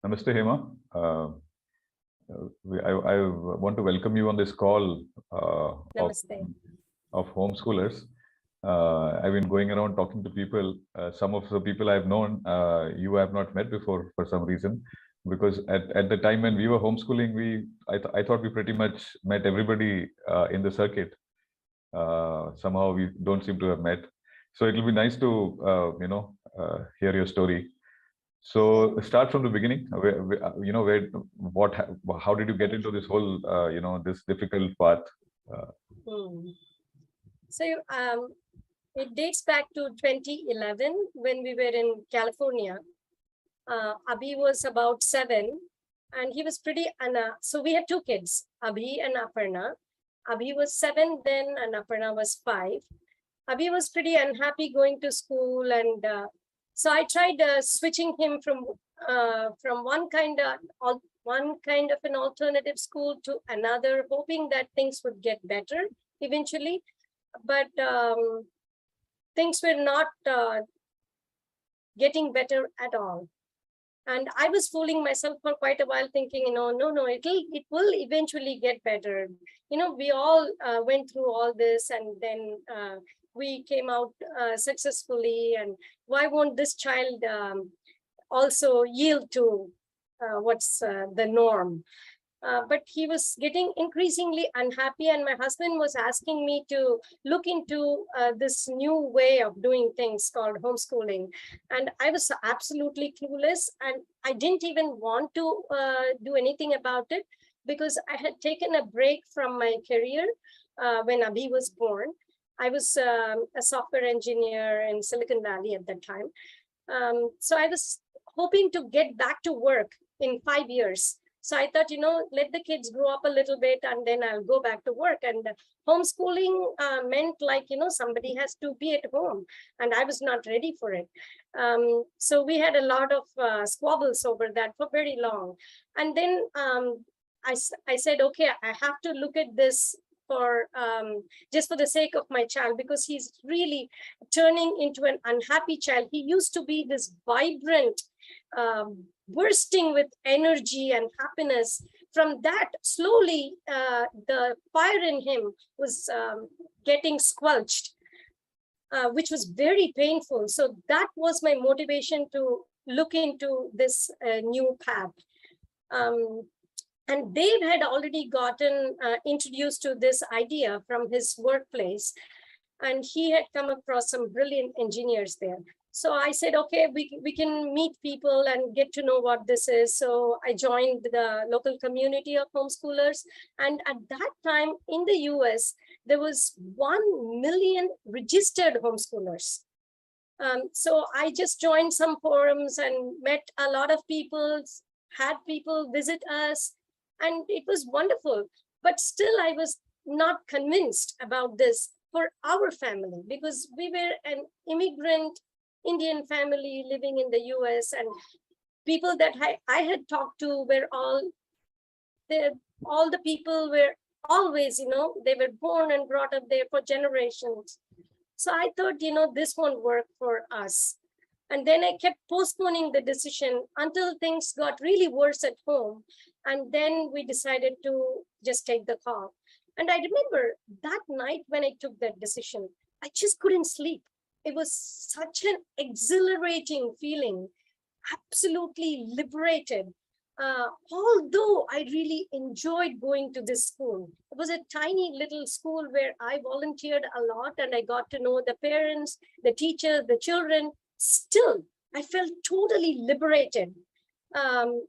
Namaste, Hema. I want to welcome you on this call of homeschoolers. I've been going around talking to people. Some of the people I've known, you have not met before for some reason, because at the time when we were homeschooling, I thought we pretty much met everybody in the circuit. Somehow we don't seem to have met. So it will be nice to hear your story. So start from the beginning. How did you get into this whole, this difficult path? So it dates back to 2011 when we were in California. Abhi was about 7, and he was pretty. So we had 2 kids, Abhi and Aparna. Abhi was 7 then, and Aparna was 5. Abhi was pretty unhappy going to school, and so I tried switching him from one kind of an alternative school to another, hoping that things would get better eventually. But things were not getting better at all. And I was fooling myself for quite a while, thinking, no, it will eventually get better. We all went through all this, and then we came out successfully. And why won't this child also yield to what's the norm? But he was getting increasingly unhappy, and my husband was asking me to look into this new way of doing things called homeschooling. And I was absolutely clueless, and I didn't even want to do anything about it, because I had taken a break from my career when Abhi was born. I was a software engineer in Silicon Valley at that time. So I was hoping to get back to work in 5 years. So I thought, let the kids grow up a little bit, and then I'll go back to work. And homeschooling meant somebody has to be at home, and I was not ready for it. So we had a lot of squabbles over that for very long. And then I said, okay, I have to look at this for just for the sake of my child, because he's really turning into an unhappy child. He used to be this vibrant, bursting with energy and happiness. From that, slowly, the fire in him was getting squelched, which was very painful. So that was my motivation to look into this new path. And Dave had already gotten introduced to this idea from his workplace, and he had come across some brilliant engineers there. So I said, okay, we can meet people and get to know what this is. So I joined the local community of homeschoolers. And at that time in the US, there was 1 million registered homeschoolers. So I just joined some forums and met a lot of people, had people visit us, and it was wonderful. But still, I was not convinced about this for our family, because we were an immigrant Indian family living in the US, and people that I had talked to were all the people were always, they were born and brought up there for generations. So I thought, this won't work for us. And then I kept postponing the decision until things got really worse at home. And then we decided to just take the call. And I remember that night when I took that decision, I just couldn't sleep. It was such an exhilarating feeling, absolutely liberated. Although I really enjoyed going to this school. It was a tiny little school where I volunteered a lot, and I got to know the parents, the teachers, the children. Still, I felt totally liberated.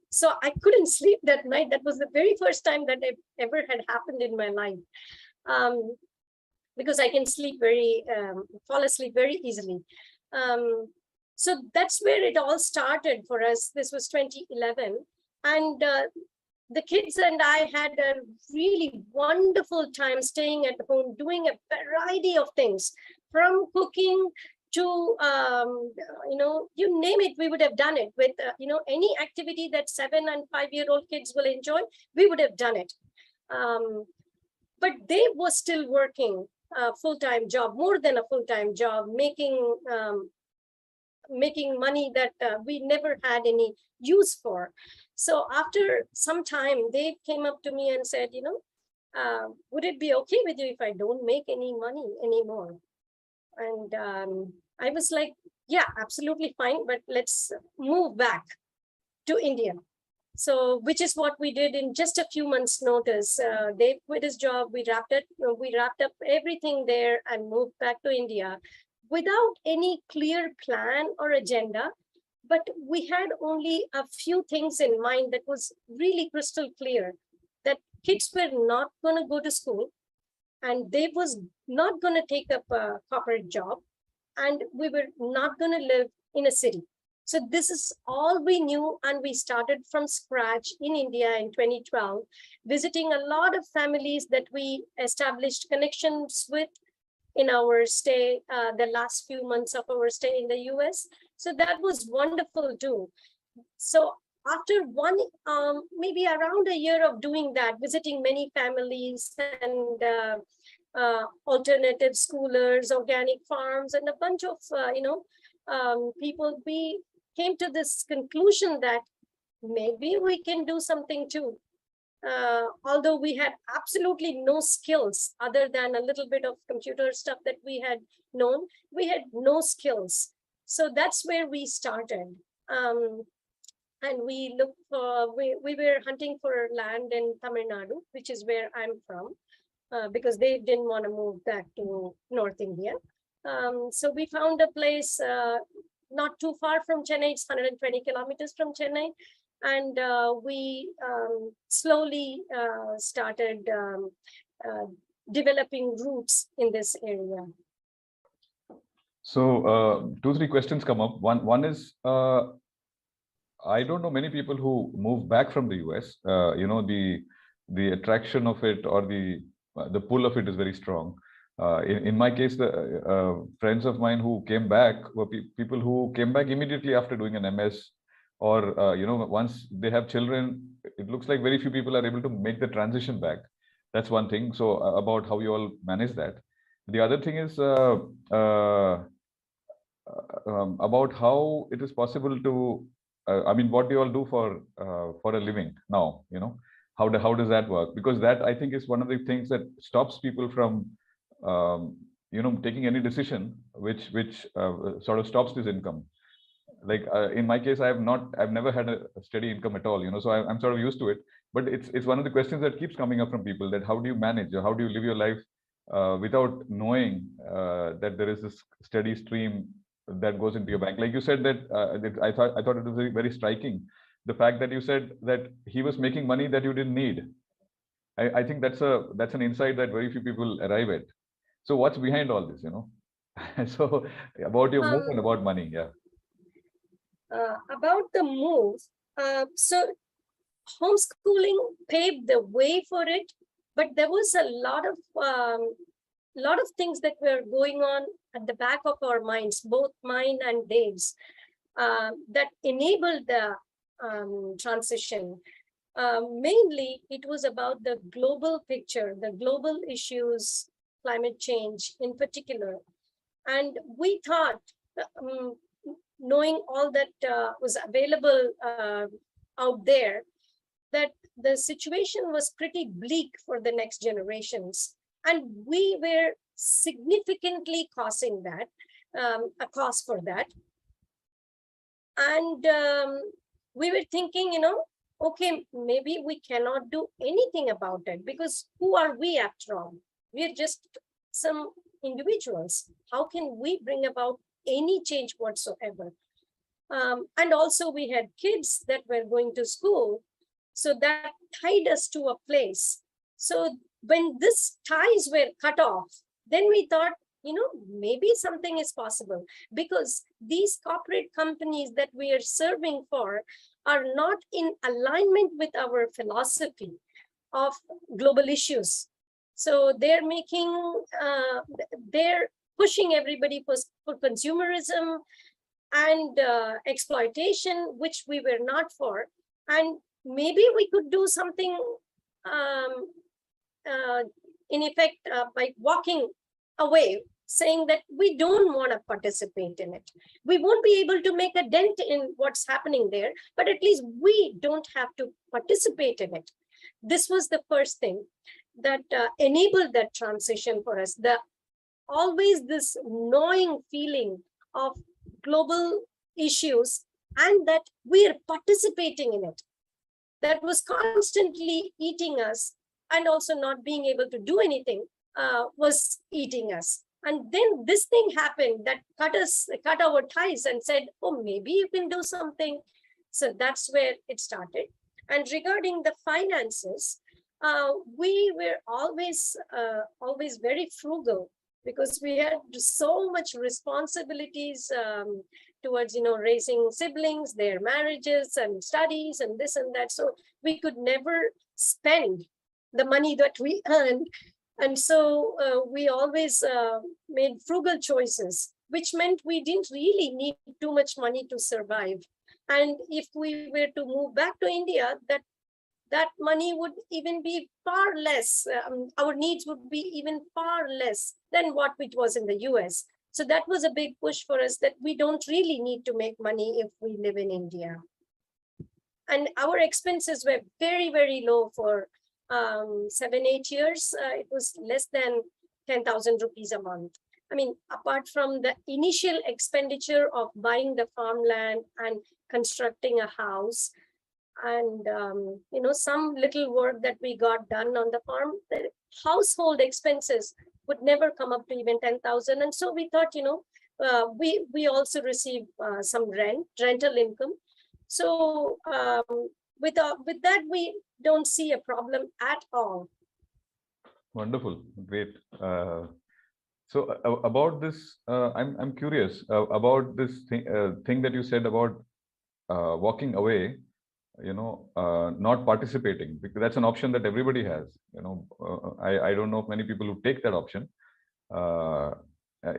So I couldn't sleep that night. That was the very first time that it ever had happened in my life. Because I can fall asleep very easily. So that's where it all started for us. This was 2011. And the kids and I had a really wonderful time staying at home, doing a variety of things, from cooking to, you name it, we would have done it. With, any activity that 7 and 5-year-old kids will enjoy, we would have done it. But Dave was still working a full-time job, more than a full-time job, making making money that we never had any use for. So after some time, they came up to me and said, would it be okay with you if I don't make any money anymore? And I was like, yeah, absolutely fine, but let's move back to India. So, which is what we did in just a few months' notice. Dave quit his job. We wrapped up everything there and moved back to India without any clear plan or agenda. But we had only a few things in mind that was really crystal clear, that kids were not going to go to school, and they was not going to take up a corporate job, and we were not going to live in a city. So this is all we knew, and we started from scratch in India in 2012, visiting a lot of families that we established connections with in our stay, the last few months of our stay in the US. So that was wonderful too. So after maybe around a year of doing that, visiting many families and alternative schoolers, organic farms, and a bunch of, people, we came to this conclusion that maybe we can do something too. Although we had absolutely no skills other than a little bit of computer stuff that we had known, we had no skills. So that's where we started. And we looked for, we were hunting for land in Tamil Nadu, which is where I'm from, because they didn't want to move back to North India. So we found a place not too far from Chennai. It's 120 kilometers from Chennai. And we slowly started developing roots in this area. So 2-3 questions come up. One is, I don't know many people who move back from the US. The attraction of it, or the pull of it, is very strong. In my case, the friends of mine who came back were people who came back immediately after doing an MS, or once they have children. It looks like very few people are able to make the transition back. That's one thing. So about how you all manage that. The other thing is about how it is possible to, what do you all do for a living now? How does that work? Because that, I think, is one of the things that stops people from taking any decision which sort of stops this income. Like in my case, I've never had a steady income at all. So I'm sort of used to it. But it's one of the questions that keeps coming up from people, that how do you manage, or how do you live your life without knowing that there is this steady stream that goes into your bank? Like you said that, I thought it was very striking, the fact that you said that he was making money that you didn't need. I think that's an insight that very few people arrive at. So what's behind all this? So about your move and about money, yeah. About the move, so homeschooling paved the way for it, but there was a lot of things that were going on at the back of our minds, both mine and Dave's, that enabled the transition. Mainly, it was about the global picture, the global issues, climate change in particular. And we thought, knowing all that was available out there, that the situation was pretty bleak for the next generations. And we were significantly causing that, a cause for that. And we were thinking, okay, maybe we cannot do anything about it, because who are we after all? We're just some individuals. How can we bring about any change whatsoever? And also we had kids that were going to school. So that tied us to a place. So when these ties were cut off, then we thought, maybe something is possible, because these corporate companies that we are serving for are not in alignment with our philosophy of global issues. So they're pushing everybody for consumerism and exploitation, which we were not for. And maybe we could do something in effect by walking away, saying that we don't want to participate in it. We won't be able to make a dent in what's happening there, but at least we don't have to participate in it. This was the first thing that enabled that transition for us. Always this gnawing feeling of global issues and that we are participating in it, that was constantly eating us, and also not being able to do anything was eating us. And then this thing happened that cut our ties and said, oh, maybe you can do something. So that's where it started. And regarding the finances, we were always very frugal, because we had so much responsibilities towards, raising siblings, their marriages and studies and this and that. So we could never spend the money that we earned. And so we always made frugal choices, which meant we didn't really need too much money to survive. And if we were to move back to India, that money would even be far less. Our needs would be even far less than what it was in the US. So that was a big push for us, that we don't really need to make money if we live in India. And our expenses were very, very low for 7-8 years. It was less than 10,000 rupees a month. I mean, apart from the initial expenditure of buying the farmland and constructing a house, and some little work that we got done on the farm, the household expenses would never come up to even 10,000. And so we thought, we also receive some rental income. So with that, we don't see a problem at all. Wonderful, great. So about this, I'm curious about this thing that you said about walking away, not participating, because that's an option that everybody has. I don't know of many people who take that option.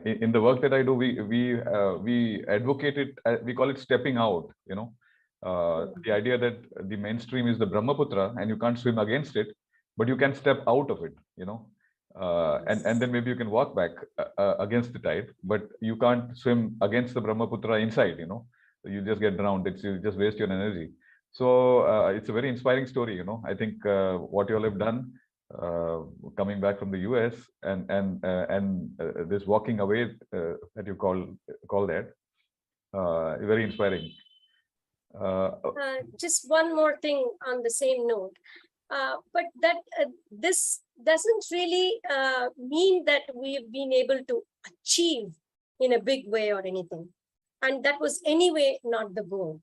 In the work that I do, we advocate it. We call it stepping out. The idea that the mainstream is the Brahmaputra and you can't swim against it, but you can step out of it. And then maybe you can walk back against the tide, but you can't swim against the Brahmaputra inside. You just get drowned. You just waste your energy. So it's a very inspiring story. I think what you all have done, coming back from the US, and this walking away that you call that, very inspiring. Just one more thing on the same note, but that this doesn't really mean that we've been able to achieve in a big way or anything. And that was anyway not the goal,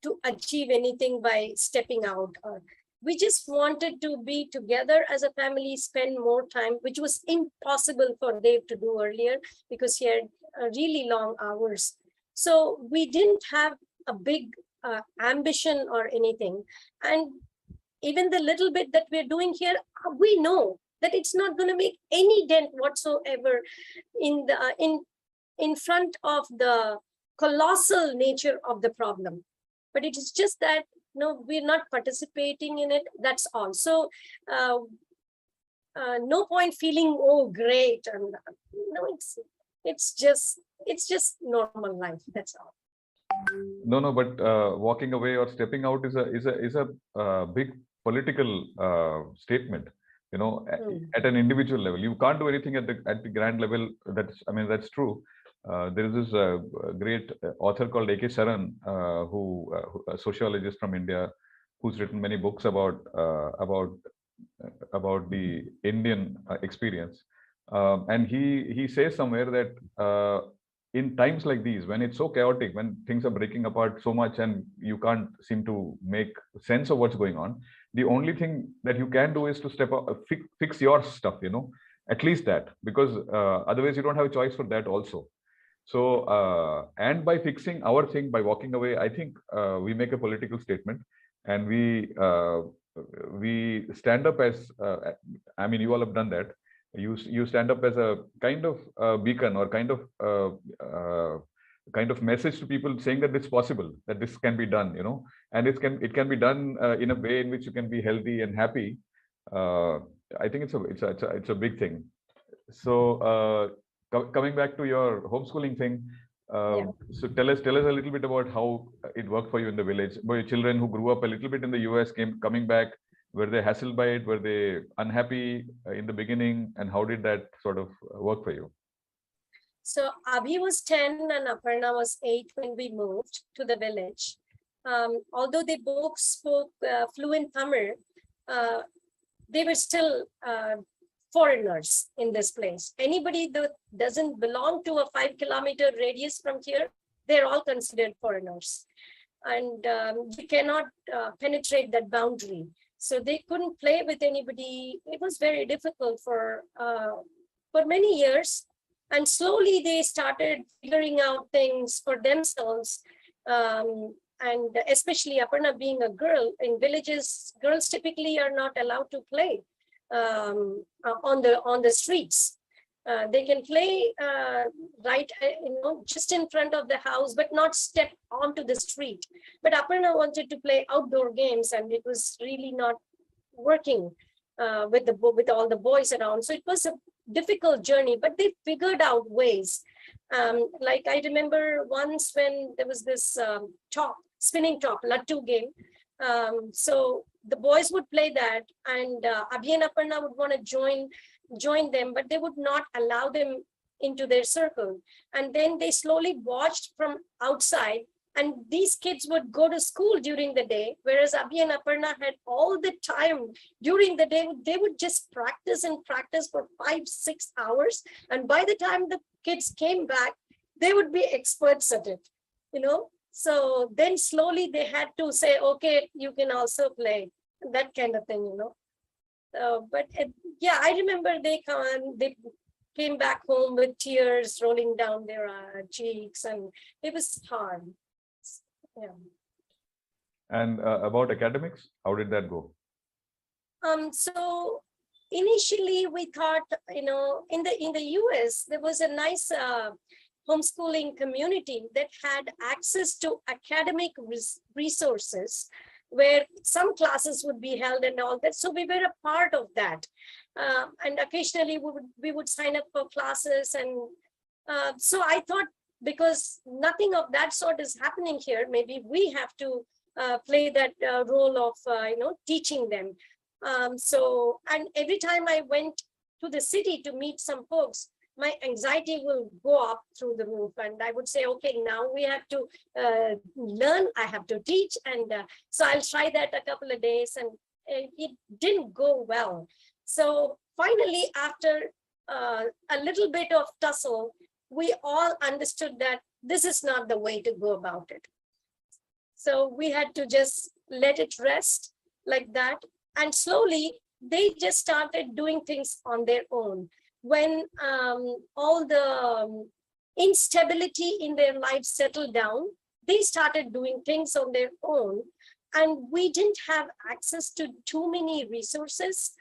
to achieve anything by stepping out. We just wanted to be together as a family, spend more time, which was impossible for Dave to do earlier because he had really long hours. So we didn't have a big ambition or anything. And even the little bit that we're doing here, we know that it's not going to make any dent whatsoever in front of the colossal nature of the problem. But it is just that we're not participating in it. That's all. So no point feeling, oh, great. And no, it's just normal life. That's all. No, but walking away or stepping out is a big political statement. At an individual level, you can't do anything at the grand level. That's true. There is this great author called A.K. Saran, who a sociologist from India, who's written many books about the Indian experience, and he says somewhere that in times like these, when it's so chaotic, when things are breaking apart so much, and you can't seem to make sense of what's going on, the only thing that you can do is to step up, fix your stuff. At least that, because otherwise you don't have a choice for that also. So, and by fixing our thing, by walking away, I think we make a political statement, and we stand up as, you all have done that. You stand up as a kind of beacon or kind of message to people, saying that it's possible, that this can be done, and it can be done in a way in which you can be healthy and happy. I think it's a big thing. So Coming back to your homeschooling thing, Yeah. so tell us a little bit about how it worked for you in the village. Were your children who grew up a little bit in the US coming back? Were they hassled by it? Were they unhappy in the beginning? And how did that sort of work for you? So Abhi was 10 and Aparna was 8 when we moved to the village. Although they both spoke fluent Tamil, uh, they were still foreigners in this place. Anybody that doesn't belong to a 5-kilometer radius from here, they're all considered foreigners. And you cannot penetrate that boundary. So they couldn't play with anybody. It was very difficult for many years. And slowly they started figuring out things for themselves. And especially Aparna being a girl, in villages, girls typically are not allowed to play on the streets. They can play right, just in front of the house, but not step onto the street. But Aparna wanted to play outdoor games, and it was really not working with all the boys around. So it was a difficult journey, but they figured out ways. Like I remember once when there was this spinning top, Lattu game. So the boys would play that, and Abhi and Aparna would want to join them, but they would not allow them into their circle. And then they slowly watched from outside, and these kids would go to school during the day, whereas Abhi and Aparna had all the time during the day. They would just practice and practice for 5-6 hours. And by the time the kids came back, they would be experts at it, So then slowly they had to say, okay, you can also play, that kind of thing, yeah, I remember they came back home with tears rolling down their cheeks, and it was hard. Yeah. And about academics, how did that go? So initially we thought, in the US, there was a nice homeschooling community that had access to academic resources, where some classes would be held and all that. So we were a part of that. And occasionally we would sign up for classes. And so I thought, because nothing of that sort is happening here, maybe we have to play that role of, teaching them. And every time I went to the city to meet some folks, my anxiety will go up through the roof, and I would say, okay, now we have to learn, I have to teach. And so I'll try that a couple of days, and it didn't go well. So finally, after a little bit of tussle, we all understood that this is not the way to go about it. So we had to just let it rest like that. And slowly, they just started doing things on their own. When all the instability in their lives settled down, they started doing things on their own. And we didn't have access to too many resources.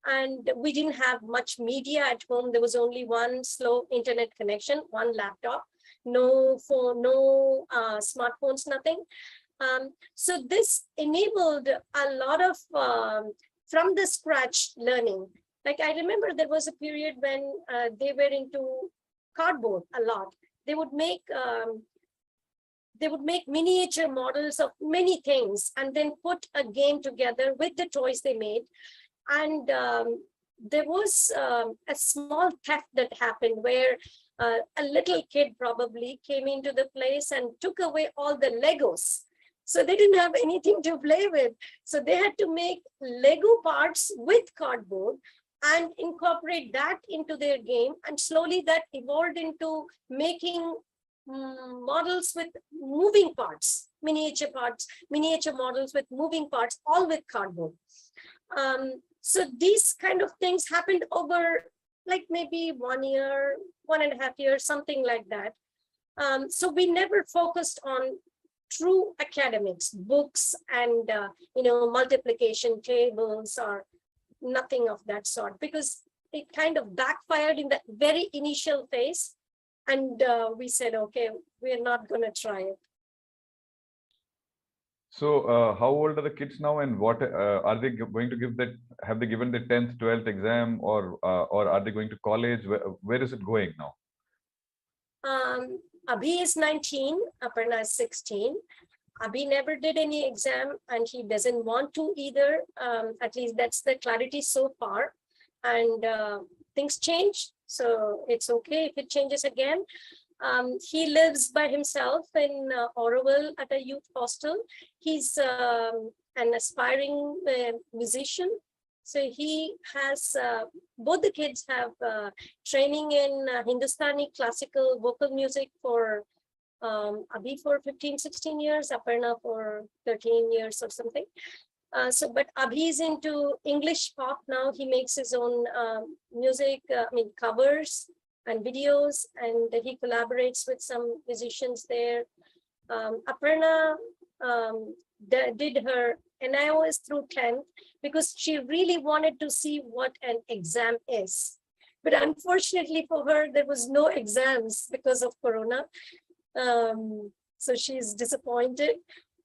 And we didn't have much media at home. There was only one slow internet connection, one laptop, no phone, no smartphones, nothing. So this enabled a lot of from the scratch learning. Like I remember there was a period when they were into cardboard a lot. They would make miniature models of many things and then put a game together with the toys they made. And there was a small theft that happened where a little kid probably came into the place and took away all the Legos. So they didn't have anything to play with. So they had to make Lego parts with cardboard and incorporate that into their game. And slowly that evolved into making models with moving parts, miniature models with moving parts, all with cardboard. So these kind of things happened over like maybe 1 year, 1.5 years, something like that. So we never focused on true academics, books and multiplication tables or nothing of that sort, because it kind of backfired in the very initial phase. And we said, okay, we're not going to try it. So how old are the kids now, and what are they going to give that? Have they given the 10th, 12th exam, or are they going to college? Where is it going now? Abhi is 19, Aparna is 16. Abhi never did any exam and he doesn't want to either. At least that's the clarity so far. And things change. So it's okay if it changes again. He lives by himself in Oroville at a youth hostel. He's an aspiring musician. So he has, both the kids have training in Hindustani classical vocal music for Abhi for 15, 16 years, Aparna for 13 years or something. But Abhi is into English pop now. He makes his own music, covers and videos, and he collaborates with some musicians there. Aparna did her NIOS through 10th because she really wanted to see what an exam is. But unfortunately for her, there was no exams because of Corona. So she's disappointed,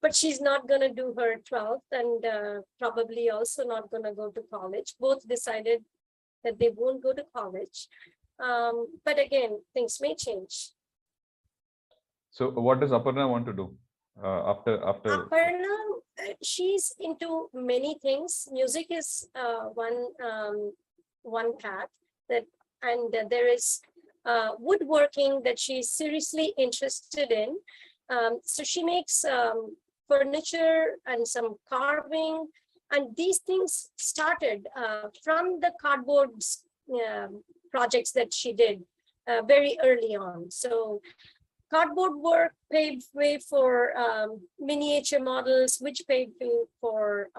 but she's not going to do her 12th and probably also not going to go to college. Both decided that they won't go to college. But again, things may change. So what does Aparna want to do after? Aparna, she's into many things. Music is one path that, and there is woodworking that she's seriously interested in. So she makes furniture and some carving, and these things started from the cardboard projects that she did very early on. So cardboard work paved way for miniature models, which paved way for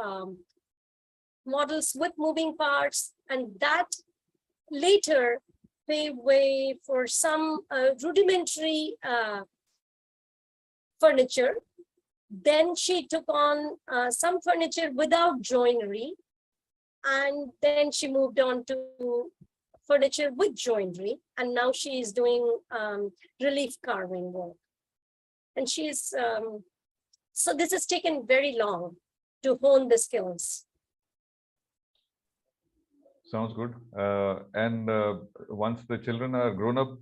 models with moving parts, and that later paved way for some rudimentary furniture. Then she took on some furniture without joinery, and then she moved on to furniture with joinery, and now she is doing relief carving work. And she's, so this has taken very long to hone the skills. Sounds good. And once the children are grown up,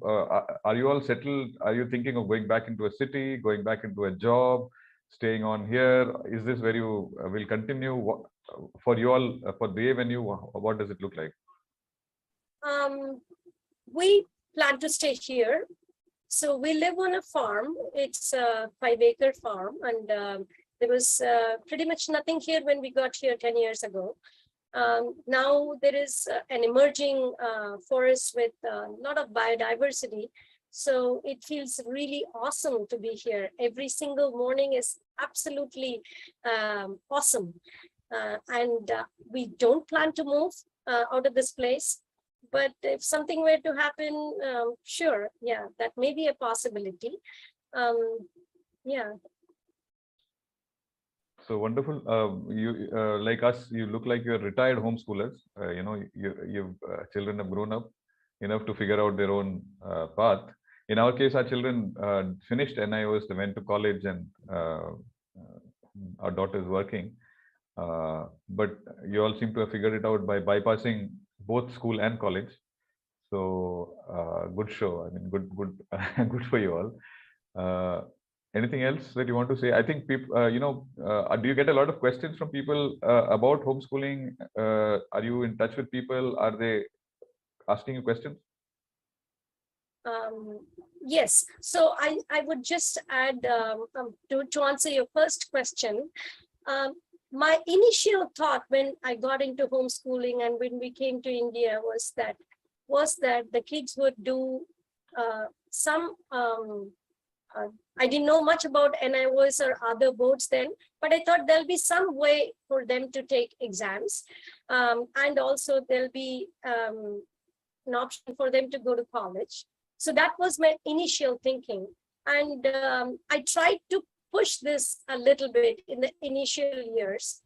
are you all settled? Are you thinking of going back into a city, going back into a job, staying on here? Is this where you will continue? For you all, for Dev and you, what does it look like? We plan to stay here. So we live on a farm. It's a 5-acre farm, and there was pretty much nothing here when we got here 10 years ago. Now there is an emerging forest with a lot of biodiversity. So it feels really awesome to be here. Every single morning is absolutely awesome. And we don't plan to move out of this place. But if something were to happen, sure, yeah, that may be a possibility. Yeah. So wonderful. You like us, you look like you're retired homeschoolers. You know, your children have grown up enough to figure out their own path. In our case, our children finished NIOS, they went to college, and our daughter is working. But you all seem to have figured it out by bypassing both school and college. So good show. I mean, good good for you all. Anything else that you want to say? I think people, do you get a lot of questions from people about homeschooling? Are you in touch with people? Are they asking you questions? Yes. So I would just add to answer your first question. My initial thought when I got into homeschooling and when we came to India was that the kids would do some. I didn't know much about NIOS or other boards then, but I thought there'll be some way for them to take exams, and also there'll be an option for them to go to college. So that was my initial thinking, and I tried to push this a little bit in the initial years.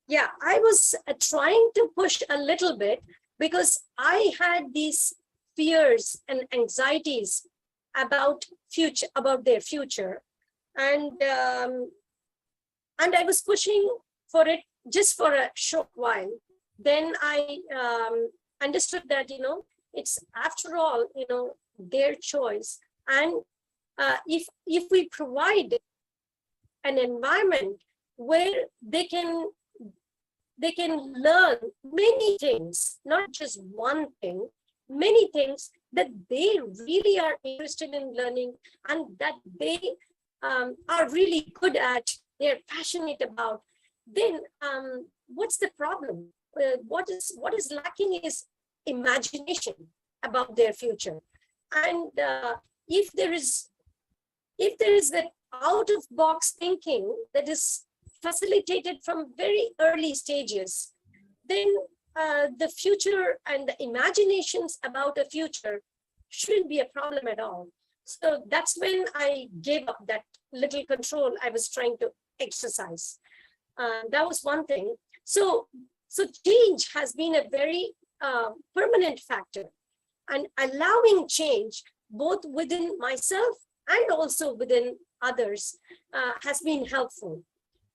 Yeah, I was trying to push a little bit because I had these fears and anxieties about their future, and I was pushing for it just for a short while. Then I understood that it's, after all, their choice. And if we provide an environment where they can learn many things, not just one thing, many things that they really are interested in learning and that they are really good at, they're passionate about, then what's the problem? What is lacking is imagination about their future. And if there is that out of box thinking that is facilitated from very early stages, then the future and the imaginations about a future shouldn't be a problem at all. So that's when I gave up that little control I was trying to exercise. That was one thing. So change has been a very permanent factor, and allowing change both within myself and also within others has been helpful.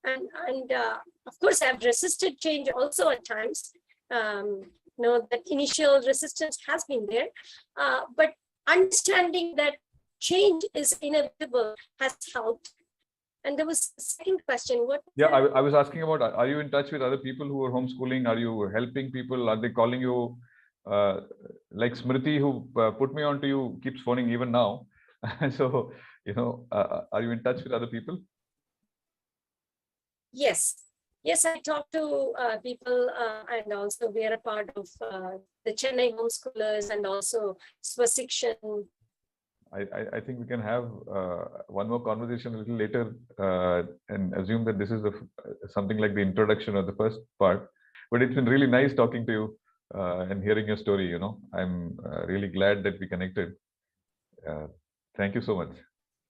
And of course, I've resisted change also at times. That initial resistance has been there, but understanding that change is inevitable has helped. And there was a second question. What? Yeah, I was asking about, are you in touch with other people who are homeschooling? Are you helping people? Are they calling you? Like Smriti, who put me on to you, keeps phoning even now. So, are you in touch with other people? Yes, I talk to people, and also we are a part of the Chennai homeschoolers and also Swasikshan. I think we can have one more conversation a little later and assume that this is something like the introduction or the first part. But it's been really nice talking to you and hearing your story. I'm really glad that we connected. Thank you so much.